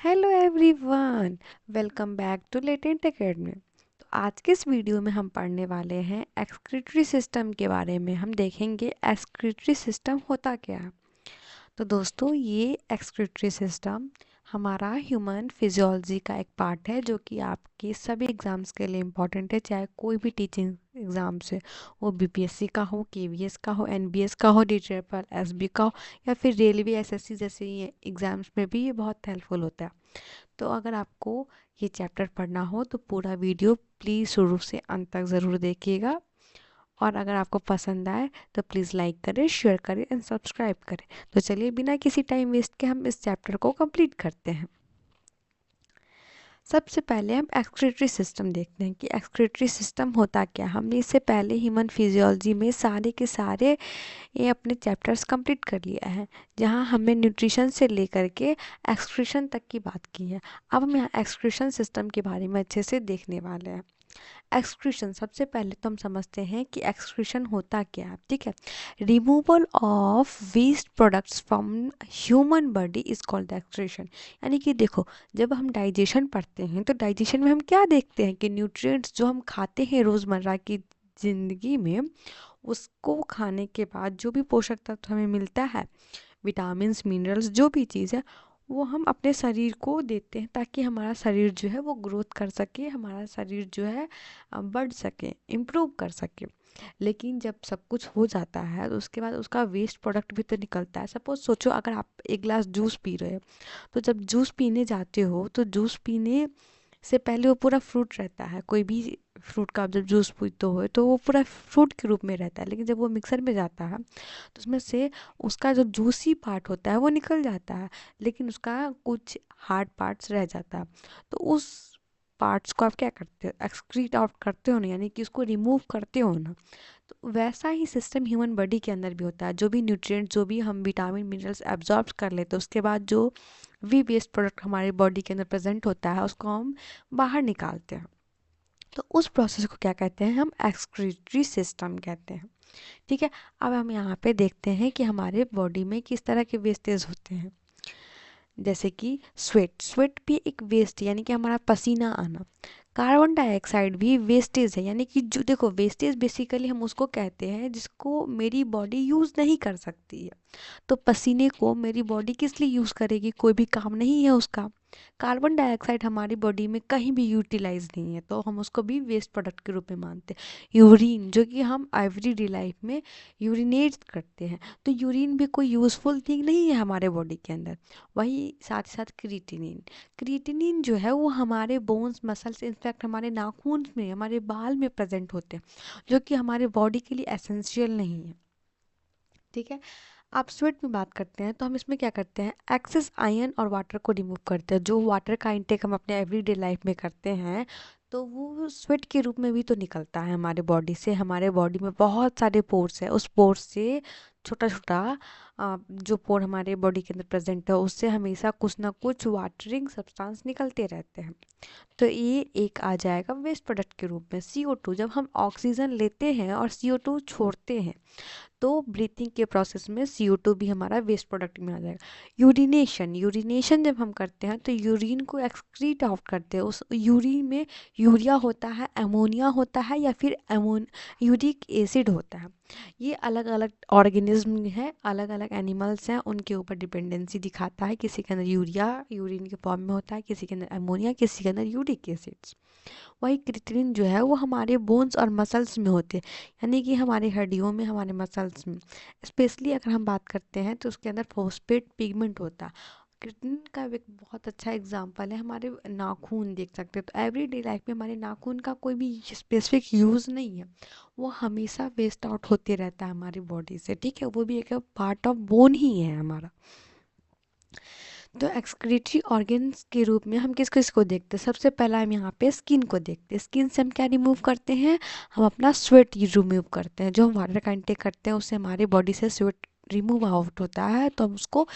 Hello everyone, welcome back to Latent Academy. तो आज के इस वीडियो में हम पढ़ने वाले हैं एक्सक्रीटरी सिस्टम के बारे में। हम देखेंगे एक्सक्रीटरी सिस्टम होता क्या है। तो दोस्तों, ये एक्सक्रीटरी सिस्टम हमारा ह्यूमन फिजियोलॉजी का एक पार्ट है जो कि आपके सभी एग्ज़ाम्स के लिए इम्पॉर्टेंट है, चाहे कोई भी टीचिंग एग्ज़ाम से वो बीपीएससी का हो, केवीएस का हो, एनबीएस का हो, डी ट्रिपल एसबी का हो, या फिर रेलवे एसएससी जैसे ये एग्ज़ाम्स में भी ये बहुत हेल्पफुल होता है। तो अगर आपको ये चैप्टर पढ़ना हो तो पूरा वीडियो प्लीज़ शुरू से अंत तक ज़रूर देखिएगा। और अगर आपको पसंद आए तो प्लीज़ लाइक करें, शेयर करें एंड सब्सक्राइब करें। तो चलिए बिना किसी टाइम वेस्ट के हम इस चैप्टर को कंप्लीट करते हैं। सबसे पहले हम एक्सक्रीटरी सिस्टम देखते हैं कि एक्सक्रीटरी सिस्टम होता क्या। हमने इससे पहले ह्यूमन फिजियोलॉजी में सारे के सारे ये अपने चैप्टर्स कंप्लीट कर लिया है, जहाँ हमने न्यूट्रिशन से लेकर के एक्सक्रीशन तक की बात की है। अब हम यहाँ एक्सक्रीशन सिस्टम के बारे में अच्छे से देखने वाले हैं। एक्सक्रीशन, सबसे पहले तो हम समझते हैं कि एक्सक्रीशन होता क्या है। ठीक है, removal of waste products from human body is called excretion. यानी कि देखो, जब हम डाइजेशन पढ़ते हैं तो डाइजेशन में हम क्या देखते हैं कि न्यूट्रिएंट्स जो हम खाते हैं रोज़मर्रा की ज़िंदगी में, उसको खाने के बाद जो भी पोषक तत्व हमें मिलता है, विटामिन्स, मिनरल्स, जो भी चीज़ है, वो हम अपने शरीर को देते हैं ताकि हमारा शरीर जो है वो ग्रोथ कर सके, हमारा शरीर जो है बढ़ सके, इम्प्रूव कर सके। लेकिन जब सब कुछ हो जाता है तो उसके बाद उसका वेस्ट प्रोडक्ट भी तो निकलता है। सपोज सोचो, अगर आप एक गिलास जूस पी रहे हो, तो जब जूस पीने जाते हो तो जूस पीने से पहले वो पूरा फ्रूट रहता है। कोई भी फ्रूट का आप जब जूस पीते हो तो वो पूरा फ्रूट के रूप में रहता है, लेकिन जब वो मिक्सर में जाता है तो उसमें से उसका जो जूसी पार्ट होता है वो निकल जाता है, लेकिन उसका कुछ हार्ड पार्ट्स रह जाता है। तो उस पार्ट्स को आप क्या करते हो, एक्सक्रीट आउट करते हो ना, यानी कि उसको रिमूव करते हो ना। तो वैसा ही सिस्टम ह्यूमन बॉडी के अंदर भी होता है। जो भी न्यूट्रिएंट, जो भी हम विटामिन मिनरल्स एब्जॉर्ब कर लेते हैं, उसके बाद जो वी वेस्ट प्रोडक्ट हमारे बॉडी के अंदर प्रेजेंट होता है उसको हम बाहर निकालते हैं। तो उस प्रोसेस को क्या कहते हैं, हम एक्सक्रीटरी सिस्टम कहते हैं। ठीक है, अब हम यहाँ पे देखते हैं कि हमारे बॉडी में किस तरह के वेस्टेज होते हैं। जैसे कि स्वेट, स्वेट भी एक वेस्ट यानी कि हमारा पसीना आना। कार्बन डाइऑक्साइड भी वेस्टेज है, यानी कि जो देखो, वेस्टेज बेसिकली हम उसको कहते हैं जिसको मेरी बॉडी यूज़ नहीं कर सकती है। तो पसीने को मेरी बॉडी किस लिए यूज़ करेगी, कोई भी काम नहीं है उसका। कार्बन डाइऑक्साइड हमारी बॉडी में कहीं भी यूटिलाइज नहीं है, तो हम उसको भी वेस्ट प्रोडक्ट के रूप में मानते हैं। यूरिन, जो कि हम एवरीडे लाइफ में यूरिनेट करते हैं, तो यूरिन भी कोई यूज़फुल थिंग नहीं है हमारे बॉडी के अंदर। वही साथ ही साथ क्रिएटिनिन, क्रिएटिनिन जो है वो हमारे बोन्स, मसल्स, इनफैक्ट हमारे नाखून में, हमारे बाल में प्रेजेंट होते हैं, जो कि हमारे बॉडी के लिए एसेंशियल नहीं है। ठीक है, आप स्वेट में बात करते हैं तो हम इसमें क्या करते हैं, एक्सेस आयरन और वाटर को रिमूव करते हैं। जो वाटर का इंटेक हम अपने एवरीडे लाइफ में करते हैं, तो वो स्वेट के रूप में भी तो निकलता है हमारे बॉडी से। हमारे बॉडी में बहुत सारे पोर्स हैं, उस पोर्स से छोटा छोटा जो पोर हमारे बॉडी के अंदर प्रेजेंट है, उससे हमेशा कुछ ना कुछ वाटरिंग सब्सटेंस निकलते रहते हैं। तो ये एक आ जाएगा वेस्ट प्रोडक्ट के रूप में। CO2, जब हम ऑक्सीजन लेते हैं और CO2 छोड़ते हैं, तो ब्रीथिंग के प्रोसेस में CO2 भी हमारा वेस्ट प्रोडक्ट में आ जाएगा। यूरिनेशन, यूरिनेशन जब हम करते हैं तो यूरिन को एक्सक्रीट आउट करते हैं। उस यूरिन में यूरिया होता है, अमोनिया होता है, या फिर यूरिक एसिड होता है। ये अलग अलग ऑर्गेनिज्म है, अलग अलग एनिमल्स हैं, उनके ऊपर डिपेंडेंसी दिखाता है। किसी के अंदर यूरिया यूरिन के फॉर्म में होता है, किसी के अंदर अमोनिया, किसी के अंदर यूरिक एसिड्स। वही क्रिएटिनिन जो है वो हमारे बोन्स और मसल्स में होते हैं, यानी कि हमारी हड्डियों में, हमारे मसल्स में। स्पेशली अगर हम बात करते हैं तो उसके अंदर फॉस्फेट पिगमेंट होता है। क्रिएटिनिन का एक बहुत अच्छा एग्जांपल है हमारे नाखून, देख सकते हैं। तो एवरीडे लाइफ में हमारे नाखून का कोई भी स्पेसिफिक यूज़ नहीं है, वो हमेशा वेस्ट आउट होते रहता है हमारी बॉडी से। ठीक है, वो भी एक पार्ट ऑफ बोन ही है हमारा। तो एक्सक्रीटरी ऑर्गन्स के रूप में हम किस किस को देखते हैं, सबसे पहला हम यहाँ पे स्किन को देखते हैं। स्किन से हम क्या रिमूव करते हैं, हम अपना स्वेट रिमूव करते हैं। जो हम वाटर का इंटेक करते हैं उससे हमारी बॉडी से स्वेट रिमूव आउट होता है, तो हम उसको,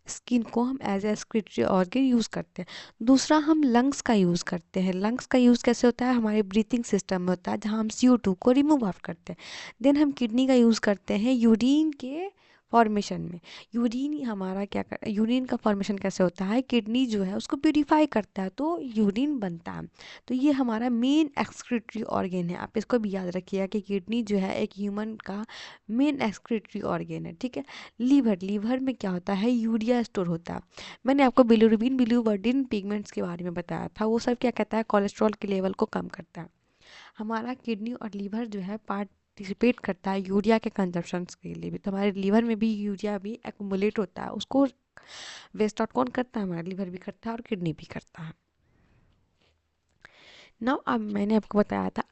स्किन को हम as a excretory organ use करते हैं। दूसरा, हम लंग्स का यूज़ करते हैं। लंग्स का यूज़ कैसे होता है, हमारे ब्रीथिंग सिस्टम में होता है, जहाँ हम CO2 को रिमूव आउट करते हैं। देन हम किडनी का यूज़ करते हैं यूरिन के फॉर्मेशन में। यूरिन हमारा यूरिन का फॉर्मेशन कैसे होता है, किडनी जो है उसको प्यूरिफाई करता है तो यूरिन बनता है। तो ये हमारा मेन एक्सक्रीटरी ऑर्गेन है, आप इसको भी याद रखिएगा कि किडनी जो है एक ह्यूमन का मेन एक्सक्रीटरी ऑर्गेन है, ठीक है। लीवर में क्या होता है, यूरिया स्टोर होता है। मैंने आपको बिलिरुबिन बिलिरुबिन पिगमेंट्स के बारे में बताया था, वो सब क्या कहता है, कोलेस्ट्रॉल के लेवल को कम करता है। हमारा किडनी और लीवर जो है पार्टिसिपेट करता है यूरिया के कंजप्शन के लिए भी, तो हमारे लीवर में भी यूरिया भी एक्युमुलेट होता है, उसको वेस्ट आउट कौन करता है, हमारा लीवर भी करता है और किडनी भी करता है। नाउ अब मैंने आपको बताया था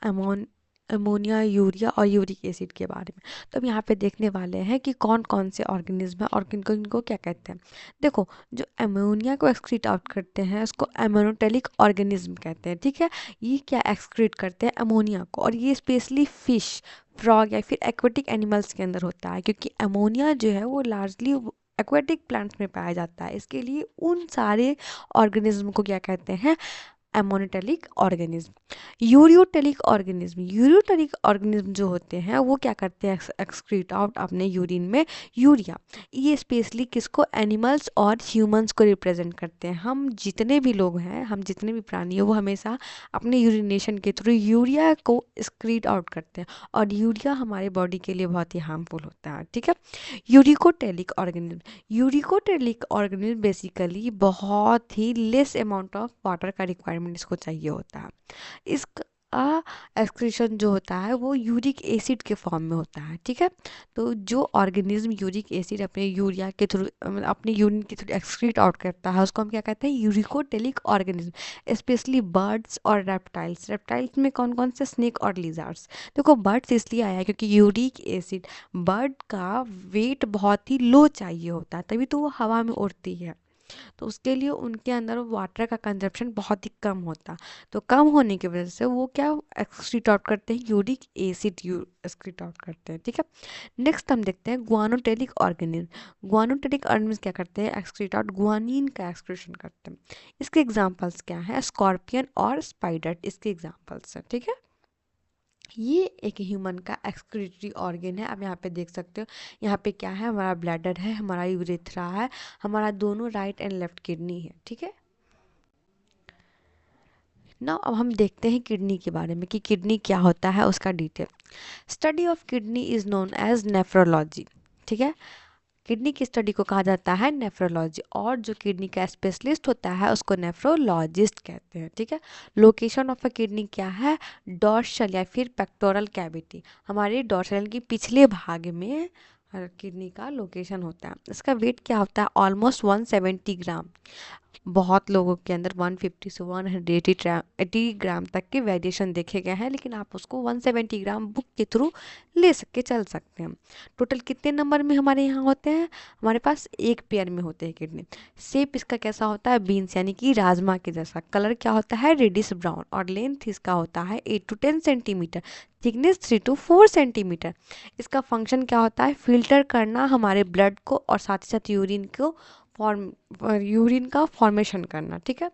अमोनिया, यूरिया और यूरिक एसिड के बारे में। तो अब यहाँ पे देखने वाले हैं कि कौन कौन से ऑर्गेनिज्म है और किनको किनको क्या कहते हैं। देखो, जो अमोनिया को एक्सक्रीट आउट करते हैं उसको अमोनोटेलिक ऑर्गेनिज्म कहते हैं, ठीक है। ये क्या एक्सक्रीट करते हैं, अमोनिया को, और ये स्पेशली फिश, फ्रॉग या फिर एक्वेटिक एनिमल्स के अंदर होता है, क्योंकि अमोनिया जो है वो लार्जली एक्वेटिक प्लांट्स में पाया जाता है। इसके लिए उन सारे ऑर्गेनिज्म को क्या कहते हैं, एमोनोटेलिक ऑर्गेनिज्म। यूरियोटेलिक ऑर्गेनिज्म जो होते हैं वो क्या करते हैं, एक्सक्रीट आउट अपने यूरिन में यूरिया। ये स्पेशली किसको, एनिमल्स और ह्यूमंस को रिप्रेजेंट करते हैं। हम जितने भी लोग हैं, हम जितने भी प्राणी हैं, वो हमेशा अपने यूरिनेशन के थ्रू यूरिया को एक्सक्रीट आउट करते हैं, और यूरिया हमारे बॉडी के लिए बहुत ही हार्मफुल होता है, ठीक है। यूरिकोटेलिक ऑर्गेनिज्म बेसिकली बहुत ही लेस अमाउंट ऑफ वाटर का रिक्वायरमेंट इसको चाहिए होता है। इसका एक्सक्रीशन जो होता है वो यूरिक एसिड के फॉर्म में होता है, ठीक है। तो जो ऑर्गेनिज्म यूरिक एसिड अपने यूरिया के थ्रू अपने यूरिन के थ्रू एक्सक्रीट आउट करता है उसको हम क्या कहते हैं, यूरिकोटेलिक ऑर्गेनिज्म। स्पेशली बर्ड्स और रेप्टाइल्स में कौन कौन से, स्नेक और लिजार्ड्स। देखो, बर्ड्स इसलिए आया क्योंकि यूरिक एसिड, बर्ड का वेट बहुत ही लो चाहिए होता है, तभी तो वो हवा में उड़ती है, तो उसके लिए उनके अंदर वाटर का कंजप्शन बहुत ही कम होता। तो कम होने की वजह से वो क्या एक्सक्रीट आउट करते हैं, यूरिक एसिड एक्सक्रीट आउट करते हैं, ठीक है। नेक्स्ट हम देखते हैं गुआनोटेलिक ऑर्गेनिज्म क्या करते हैं, एक्सक्रीट आउट गुआनिन का एक्सक्रीशन करते हैं। इसके एग्जांपल्स क्या है, स्कॉर्पियन और स्पाइडर इसके एग्जांपल्स हैं, ठीक है। ये एक ह्यूमन का एक्सक्रीटरी ऑर्गन है। अब यहाँ पे देख सकते हो, यहाँ पे क्या है, हमारा ब्लैडर है, हमारा यूरेथ्रा है, हमारा दोनों राइट एंड लेफ्ट किडनी है, ठीक है। नाउ अब हम देखते हैं किडनी के बारे में कि किडनी क्या होता है, उसका detail. Study of kidney is known as nephrology, ठीक है। किडनी की स्टडी को कहा जाता है नेफ्रोलॉजी, और जो किडनी का स्पेशलिस्ट होता है उसको नेफ्रोलॉजिस्ट कहते हैं, ठीक है। लोकेशन ऑफ अ किडनी क्या है, डॉर्सल या फिर पेक्टोरल कैविटी, हमारे डॉर्सल की पिछले भाग में किडनी का लोकेशन होता है। इसका वेट क्या होता है, ऑलमोस्ट 170 ग्राम। बहुत लोगों के अंदर 150 से 180 ग्राम तक के वेरिएशन देखे गए हैं, लेकिन आप उसको 170 ग्राम बुक के थ्रू ले सके चल सकते हैं। टोटल कितने नंबर में हमारे यहाँ होते हैं, हमारे पास एक पेयर में होते हैं किडनी। शेप इसका कैसा होता है, बीन्स यानी कि राजमा के जैसा। कलर क्या होता है, रेडिश ब्राउन, और लेंथ इसका होता है 8 to 10 centimetre, thickness 3 to 4 centimetre. इसका फंक्शन क्या होता है, फिल्टर करना हमारे ब्लड को, और साथ ही साथ यूरिन का फॉर्मेशन करना, ठीक है।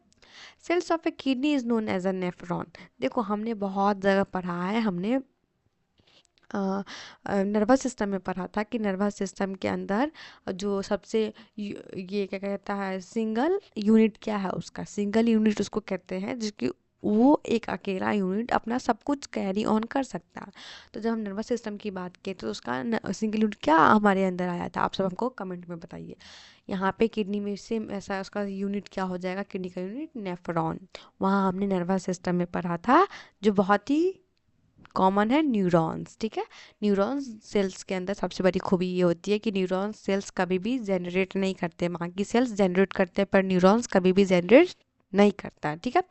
Cells of a kidney is known as a nephron. देखो, हमने बहुत जगह पढ़ा है, हमने नर्वस सिस्टम में पढ़ा था कि नर्वस सिस्टम के अंदर जो सबसे ये क्या कहता है, सिंगल यूनिट क्या है, उसका सिंगल यूनिट उसको कहते हैं, जिसकी वो एक अकेला यूनिट अपना सब कुछ कैरी ऑन कर सकता है। तो जब हम नर्वस सिस्टम की बात किए तो उसका सिंगल यूनिट क्या हमारे अंदर आया था, आप सब हमको कमेंट में बताइए। यहाँ पे किडनी में सेम ऐसा उसका यूनिट क्या हो जाएगा, किडनी का यूनिट नेफ्रॉन। वहाँ हमने नर्वस सिस्टम में पढ़ा था, जो बहुत ही कॉमन है, न्यूरॉन्स, ठीक है। न्यूरॉन्स सेल्स के अंदर सबसे बड़ी खूबी ये होती है कि न्यूरॉन्स सेल्स कभी भी जनरेट नहीं करते, बाकी सेल्स जनरेट करते हैं पर न्यूरॉन्स कभी भी जनरेट नहीं करता है, ठीक है।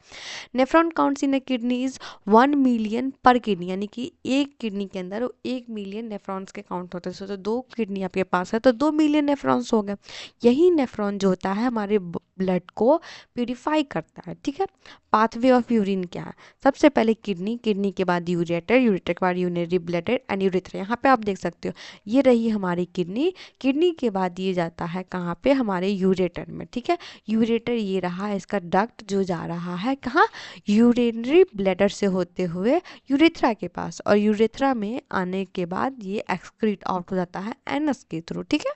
Nephron counts in A kidney is 1 million पर किडनी, यानी कि एक किडनी के अंदर 1 मिलियन नेफ्रॉन्स के काउंट होते हैं। सोचो 2 किडनी आपके पास है तो 2 मिलियन नेफ्रॉन्स हो गए। यही नेफ्रॉन जो होता है हमारे ब्लड को प्यूरिफाई करता है, ठीक है। पाथवे ऑफ यूरिन क्या है? सबसे पहले किडनी, किडनी के बाद यूरेटर, यूरेटर के बाद यूरिनरी ब्लैडर एंड यूरेथ्रा। यहाँ पे आप देख सकते हो ये रही हमारी किडनी, किडनी के बाद ये जाता है कहाँ पे? हमारे यूरेटर में, ठीक है। यूरेटर ये रहा इसका डक्ट जो जा रहा है कहाँ? यूरिनरी ब्लैडर से होते हुए यूरेथ्रा के पास, और यूरेथ्रा में आने के बाद ये एक्सक्रीट आउट हो जाता है एनस के थ्रू, ठीक है।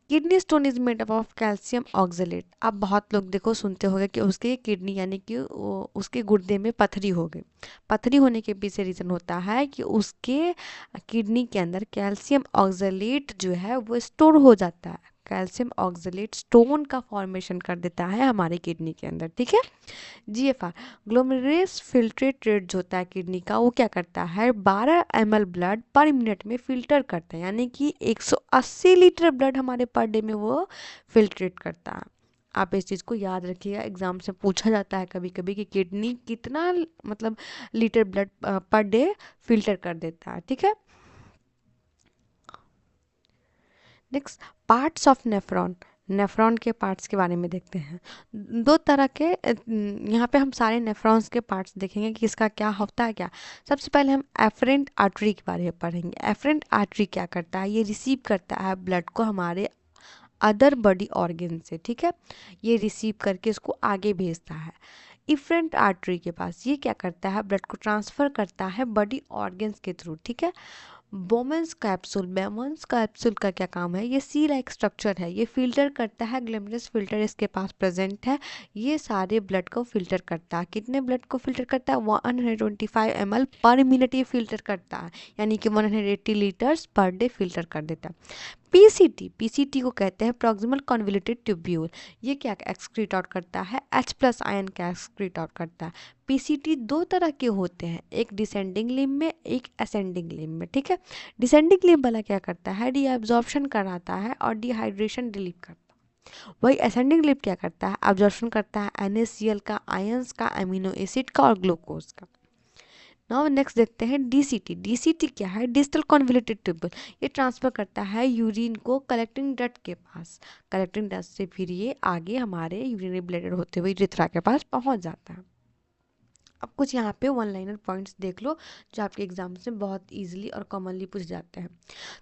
Kidney stone is made up of calcium oxalate. अब बहुत लोग देखो सुनते होंगे कि उसके किडनी यानी कि उसके गुर्दे में पथरी हो गई। पथरी होने के पीछे रीज़न होता है कि उसके किडनी के अंदर कैल्शियम ऑक्सलेट जो है वो स्टोर हो जाता है। कैल्शियम ऑक्सलेट स्टोन का फॉर्मेशन कर देता है हमारे किडनी के अंदर, ठीक है। GFR ग्लोमेरुलस फिल्ट्रेट रेट जो होता है किडनी का, वो क्या करता है? 12 ml ब्लड पर मिनट में फिल्टर करता है, यानी कि 180 लीटर ब्लड हमारे पर डे में वो फिल्ट्रेट करता है। आप इस चीज़ को याद रखिएगा, एग्जाम से पूछा जाता है कभी कभी कि किडनी कितना मतलब litre blood per day filter कर देता है, ठीक है। Next, parts of nephron. Nephron के पार्ट्स के बारे में देखते हैं। दो तरह के यहाँ पे हम सारे नेफ्रॉन्स के पार्ट्स देखेंगे कि इसका क्या होता है क्या। सबसे पहले हम एफरेंट आर्टरी के बारे में पढ़ेंगे। एफरेंट आर्टरी क्या करता है? ये रिसीव करता है ब्लड को हमारे अदर बॉडी ऑर्गन से, ठीक है। ये रिसीव करके इसको आगे भेजता है। इफरेंट आर्टरी के पास ये क्या करता है? ब्लड को ट्रांसफ़र करता है बॉडी ऑर्गन्स के थ्रू, ठीक है। बोमेंस कैप्सूल, बोमेंस कैप्सूल का क्या काम है? ये सी लाइक स्ट्रक्चर है, ये फिल्टर करता है, ग्लैमरस फिल्टर इसके पास प्रेजेंट है। ये सारे ब्लड को फिल्टर करता है। कितने ब्लड को फिल्टर करता है? 125 ml पर मिनट ये फिल्टर करता है, यानी कि 180 लीटर्स पर डे फिल्टर कर देता है। पीसीटी, पीसीटी को कहते हैं प्रॉक्सिमल कन्वोल्यूटेड ट्यूब्यूल। ये क्या एक्सक्रीट आउट करता है? H+ आयन का एक्सक्रीट आउट करता है। पीसीटी दो तरह के होते हैं, एक डिसेंडिंग लिम्ब में, एक असेंडिंग लिम्ब में, ठीक है। डिसेंडिंग लिम्ब वाला क्या करता है? रीअब्जॉर्प्शन कराता है और डिहाइड्रेशन रिलीव करता है। वही असेंडिंग लिम्ब क्या करता है? अब्जॉर्प्शन करता है NaCl का, आयंस का, अमीनो एसिड का और ग्लूकोज का। नाउ नेक्स्ट देखते हैं डीसीटी। डीसीटी क्या है? Distal convoluted tubule. ये ट्रांसफर करता है यूरिन को कलेक्टिंग डक्ट के पास, कलेक्टिंग डक्ट से फिर ये आगे हमारे यूरिनरी ब्लैडर होते हुए यूरेथ्रा के पास पहुंच जाता है। अब कुछ यहाँ पे वन लाइनर पॉइंट्स देख लो जो आपके एग्जाम से बहुत इजीली और कॉमनली पूछ जाते हैं।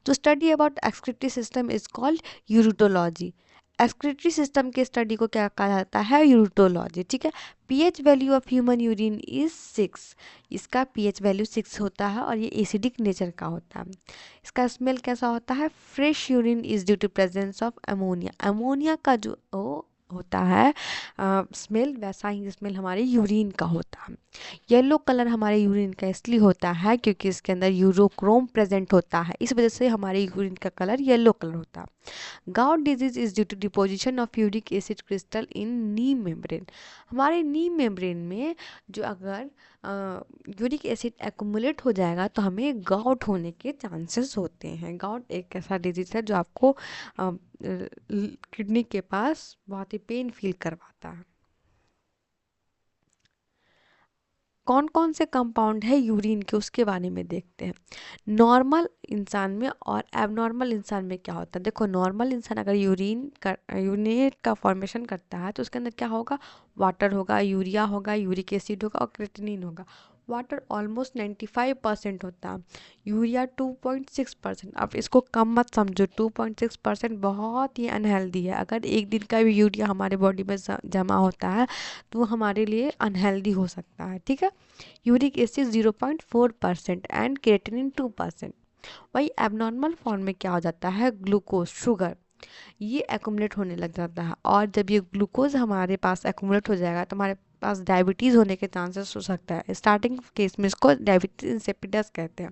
तो study about excretory system is called urology. Excretory system के स्टडी को क्या कहा जाता है? यूरिटोलॉजी, ठीक है। PH value of human urine is 6। इसका पीएच वैल्यू 6 होता है और ये एसिडिक नेचर का होता है। इसका स्मेल कैसा होता है? Fresh urine is due to presence of ammonia. Ammonia का जो होता है स्मेल, वैसा ही स्मेल हमारे यूरिन का होता है। येलो कलर हमारे यूरिन का इसलिए होता है क्योंकि इसके अंदर यूरोक्रोम प्रेजेंट होता है, इस वजह से हमारे यूरिन का कलर येलो कलर होता है। Gout disease is due to deposition of uric acid crystal in knee membrane. हमारे नी मेम्ब्रेन में जो अगर यूरिक एसिड एक्युमुलेट हो जाएगा तो हमें गाउट होने के चांसेस होते हैं। गाउट एक ऐसा डिजीज है जो आपको किडनी के पास बहुत ही पेन फील करवाता है। कौन कौन से कंपाउंड है यूरिन के उसके बारे में देखते हैं। नॉर्मल इंसान में और एबनॉर्मल इंसान में क्या होता है? देखो, नॉर्मल इंसान अगर यूरिन का फॉर्मेशन करता है तो उसके अंदर क्या होगा? वाटर होगा, यूरिया होगा, यूरिक एसिड होगा और क्रिएटिनिन होगा। वाटर ऑलमोस्ट 95% होता है, यूरिया 2.6%। अब इसको कम मत समझो, 2.6% बहुत ही अनहेल्दी है। अगर एक दिन का भी यूरिया हमारे बॉडी में जमा होता है तो वो हमारे लिए अनहेल्दी हो सकता है, ठीक है। Uric acid 0.4% and creatinine 2%। वही एबनॉर्मल फॉर्म में क्या हो जाता है? ग्लूकोज, शुगर, ये एक्युमुलेट होने लग जाता है। और जब ये ग्लूकोज हमारे पास एक्युमुलेट हो जाएगा तो हमारे पास डायबिटीज़ होने के चांसेस हो सकता है। स्टार्टिंग केस में इसको डायबिटीज इंसिपिडस कहते हैं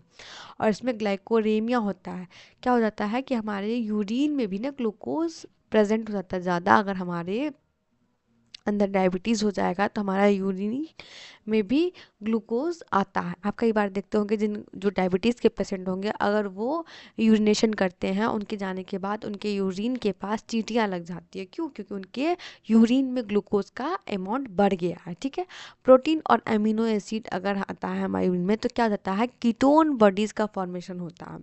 और इसमें ग्लाइकोरेमिया होता है। क्या हो जाता है कि हमारे यूरिन में भी ना ग्लूकोज प्रेजेंट हो जाता है ज़्यादा। अगर हमारे अंदर डायबिटीज़ हो जाएगा तो हमारा यूरिन में भी ग्लूकोज आता है। आप कई बार देखते होंगे जो डायबिटीज़ के पेशेंट होंगे, अगर वो यूरिनेशन करते हैं, उनके जाने के बाद उनके यूरिन के पास चींटियाँ लग जाती है। क्यों? क्योंकि उनके यूरिन में ग्लूकोज का अमाउंट बढ़ गया है। ठीक है, प्रोटीन और अमीनो एसिड अगर आता है हमारे यूरिन में तो क्या होता है, कीटोन बॉडीज़ का फॉर्मेशन होता है,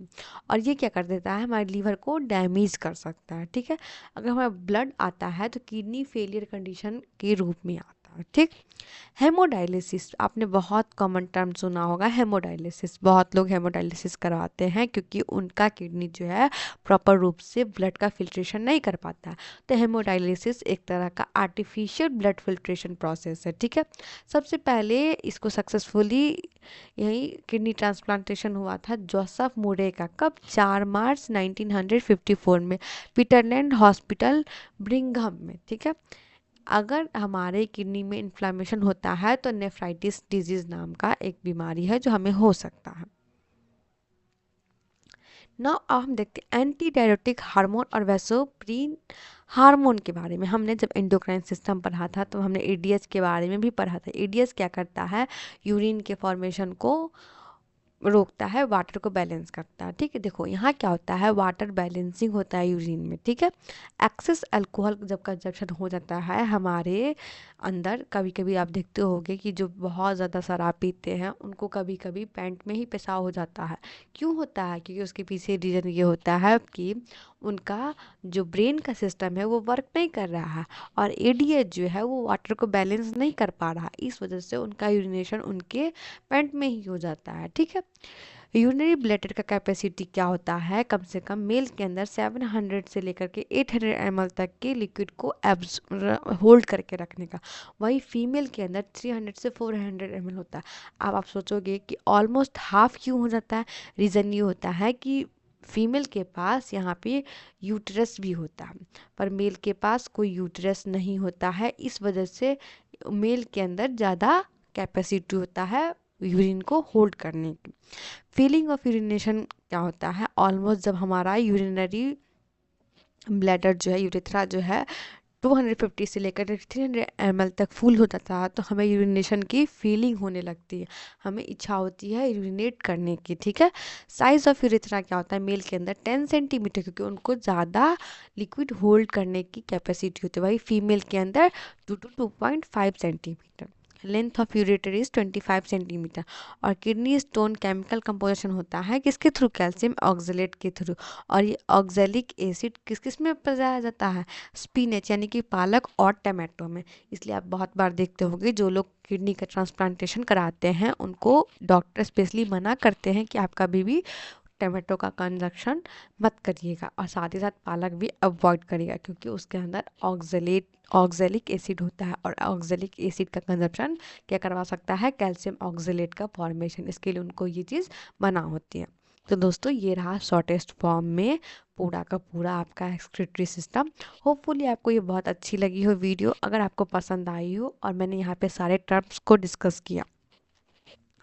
और ये क्या कर देता है, हमारे लीवर को डैमेज कर सकता है। ठीक है, अगर हमारा ब्लड आता है तो किडनी फेलियर कंडीशन के रूप में आता है। ठीक, हेमोडायलिसिस आपने बहुत कॉमन टर्म सुना होगा। हेमोडायलिसिस, बहुत लोग हेमोडायलिसिस करवाते हैं क्योंकि उनका किडनी जो है प्रॉपर रूप से ब्लड का फिल्ट्रेशन नहीं कर पाता। तो हेमोडायलिसिस एक तरह का आर्टिफिशियल ब्लड फिल्ट्रेशन प्रोसेस है। ठीक है, सबसे पहले इसको सक्सेसफुली यही किडनी ट्रांसप्लांटेशन हुआ था जोसेफ मुरे का। कब? 4 मार्च 1954 में पीटरलैंड हॉस्पिटल ब्रिंघम में। ठीक है, अगर हमारे किडनी में इन्फ्लामेशन होता है तो नेफ्राइटिस डिजीज नाम का एक बीमारी है जो हमें हो सकता है। ना अब हम देखते हैं एंटी डायरेटिक हार्मोन और वैसोप्रीन हार्मोन के बारे में। हमने जब एंडोक्राइन सिस्टम पढ़ा था तो हमने एडीएच के बारे में भी पढ़ा था। एडीएच क्या करता है, यूरिन के फॉर्मेशन को रोकता है, वाटर को बैलेंस करता है। ठीक है, देखो यहाँ क्या होता है, वाटर बैलेंसिंग होता है यूरिन में। ठीक है, एक्सेस अल्कोहल जब कंजप्शन हो जाता है हमारे अंदर, कभी कभी आप देखते होंगे कि जो बहुत ज़्यादा शराब पीते हैं उनको कभी कभी पैंट में ही पेशाब हो जाता है। क्यों होता है? क्योंकि उसके पीछे रीज़न ये होता है कि उनका जो ब्रेन का सिस्टम है वो वर्क नहीं कर रहा है, और एडीएच जो है वो वाटर को बैलेंस नहीं कर पा रहा, इस वजह से उनका यूरिनेशन उनके पैंट में ही हो जाता है। ठीक है, यूरिनरी ब्लैडर का कैपेसिटी क्या होता है, कम से कम मेल के अंदर 700 से लेकर के 800 ml तक के लिक्विड को होल्ड करके रखने का। वही फीमेल के अंदर 300 से 400 ml होता है। अब आप सोचोगे कि ऑलमोस्ट हाफ क्यों हो जाता है? रीज़न ये होता है कि फीमेल के पास यहाँ पे यूट्रस भी होता है, पर मेल के पास कोई यूट्रस नहीं होता है, इस वजह से मेल के अंदर ज़्यादा कैपेसिटी होता है यूरिन को होल्ड करने की। फीलिंग ऑफ यूरिनेशन क्या होता है, ऑलमोस्ट जब हमारा यूरिनरी ब्लैडर जो है, यूरेथ्रा जो है 250 से लेकर 300 ml तक फुल हो जाता है तो हमें यूरिनेशन की फीलिंग होने लगती है, हमें इच्छा होती है यूरिनेट करने की। ठीक है, साइज ऑफ यूरेथ्रा क्या होता है, मेल के अंदर 10 सेंटीमीटर, क्योंकि उनको ज़्यादा लिक्विड होल्ड करने की कैपेसिटी होती है। वही फीमेल के अंदर 2 to 2.5 centimetre. Length of ureter is 25 centimetre. और किडनी स्टोन केमिकल कंपोजिशन होता है किसके थ्रू, कैल्शियम ऑक्जेलेट के थ्रू। और ये ऑक्जेलिक एसिड किस किस में पाया जाता है, स्पिनच यानी कि पालक और टमाटो में। इसलिए आप बहुत बार देखते होंगे जो लोग किडनी का ट्रांसप्लांटेशन कराते हैं उनको डॉक्टर स्पेशली मना करते हैं कि आप कभी भी टमाटो का कंजप्शन मत करिएगा, और साथ ही साथ पालक भी अवॉइड करिएगा क्योंकि उसके अंदर ऑक्जेलिक एसिड होता है, और ऑक्जेलिक एसिड का कंजप्शन क्या करवा सकता है, कैल्शियम ऑक्जेलेट का फॉर्मेशन। इसके लिए उनको ये चीज़ मना होती है। तो दोस्तों ये रहा शॉर्टेस्ट फॉर्म में पूरा का पूरा आपका एक्सक्रीटरी सिस्टम। होपफुली आपको ये बहुत अच्छी लगी हो वीडियो। अगर आपको पसंद आई हो और मैंने यहाँ पे सारे टर्म्स को डिस्कस किया,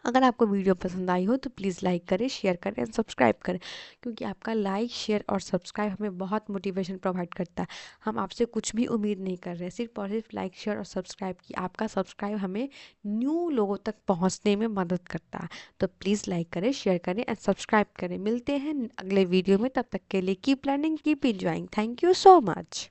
अगर आपको वीडियो पसंद आई हो तो प्लीज़ लाइक करें, शेयर करें एंड सब्सक्राइब करें, क्योंकि आपका लाइक, शेयर और सब्सक्राइब हमें बहुत मोटिवेशन प्रोवाइड करता है। हम आपसे कुछ भी उम्मीद नहीं कर रहे, सिर्फ और सिर्फ लाइक, शेयर और सब्सक्राइब की। आपका सब्सक्राइब हमें न्यू लोगों तक पहुंचने में मदद करता है। तो प्लीज़ लाइक करें, शेयर करें एंड सब्सक्राइब करें। मिलते हैं अगले वीडियो में, तब तक के लिए keep learning, keep enjoying. Thank you so much.